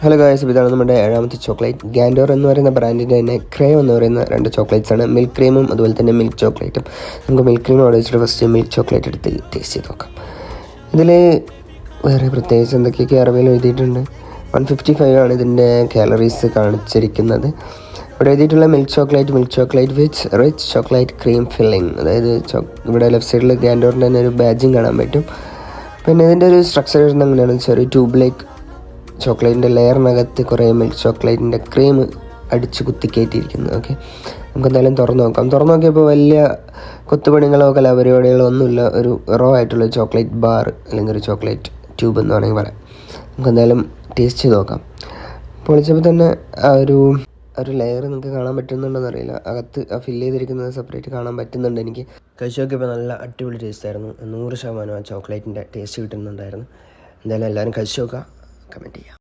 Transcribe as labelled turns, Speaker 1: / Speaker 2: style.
Speaker 1: Hello guys, ഇതാണ് നമ്മുടെ 7ാമത്തെ chocolate. ഗാൻഡോർ എന്ന് പറയുന്ന ബ്രാൻഡിൻ്റെ തന്നെ ക്രേവ് എന്ന് പറയുന്ന 2 ചോക്ലേറ്റ്സ് ആണ്. മിൽക്ക് ക്രീമും അതുപോലെ തന്നെ മിൽക്ക് ചോക്ലേറ്റും. നമുക്ക് മിൽക്ക് ക്രീം ഓർഡർ വെച്ചിട്ട് ഫസ്റ്റ് മിൽക്ക് ചോക്ലേറ്റ് എടുത്ത് ടേസ്റ്റ് ചെയ്ത് നോക്കാം. ഇതിൽ വേറെ പ്രത്യേകിച്ച് എന്തൊക്കെയൊക്കെ അറിവിൽ എഴുതിയിട്ടുണ്ട്. 155 ആണ് ഇതിൻ്റെ കാലറീസ് കാണിച്ചിരിക്കുന്നത്. ഇവിടെ എഴുതിയിട്ടുള്ള മിൽക്ക് ചോക്ലേറ്റ് വിത്ത് റിച്ച് ചോക്ലേറ്റ് ക്രീം ഫില്ലിംഗ്. അതായത് ഇവിടെ ലെഫ്റ്റ് സൈഡിൽ ഗാൻഡോറിൻ്റെ തന്നെ ഒരു ബാഡ്ജിങ് കാണാൻ പറ്റും. പിന്നെ ഇതിൻ്റെ ഒരു സ്ട്രക്ചർ വരുന്നത് അങ്ങനെയാണ്. ചെറിയ ട്യൂബ് ചോക്ലേറ്റിൻ്റെ ലെയറിനകത്ത് കുറേ മിൽക്ക് ചോക്ലേറ്റിൻ്റെ ക്രീം അടിച്ച് കുത്തിക്കയറ്റിയിരിക്കുന്നത്. ഓക്കെ, നമുക്ക് എന്തായാലും തുറന്ന് നോക്കിയപ്പോൾ വലിയ കൊത്തുപണികളോ കലാപരിപാടികളോ ഒന്നുമില്ല. ഒരു ആയിട്ടുള്ള ചോക്ലേറ്റ് ബാർ അല്ലെങ്കിൽ ഒരു ചോക്ലേറ്റ് ട്യൂബ് എന്ന് വേണമെങ്കിൽ പറയാം. നമുക്ക് എന്തായാലും ടേസ്റ്റ് ചെയ്ത് നോക്കാം. പൊളിച്ചപ്പോൾ തന്നെ ആ ഒരു ലെയർ നിങ്ങൾക്ക് കാണാൻ പറ്റുന്നുണ്ടെന്ന് അറിയില്ല. അകത്ത് ആ ഫില്ല് ചെയ്തിരിക്കുന്നത് സെപ്പറേറ്റ് കാണാൻ പറ്റുന്നുണ്ട്. എനിക്ക് കഴിച്ച് നോക്കിയപ്പോൾ നല്ല അടിപൊളി ടേസ്റ്റ് ആയിരുന്നു. 100% ആ ചോക്ലേറ്റിൻ്റെ ടേസ്റ്റ് കിട്ടുന്നുണ്ടായിരുന്നു. എന്തായാലും എല്ലാവരും കഴിച്ച് നോക്കുക, കമൻറ്റ് ചെയ്യുക.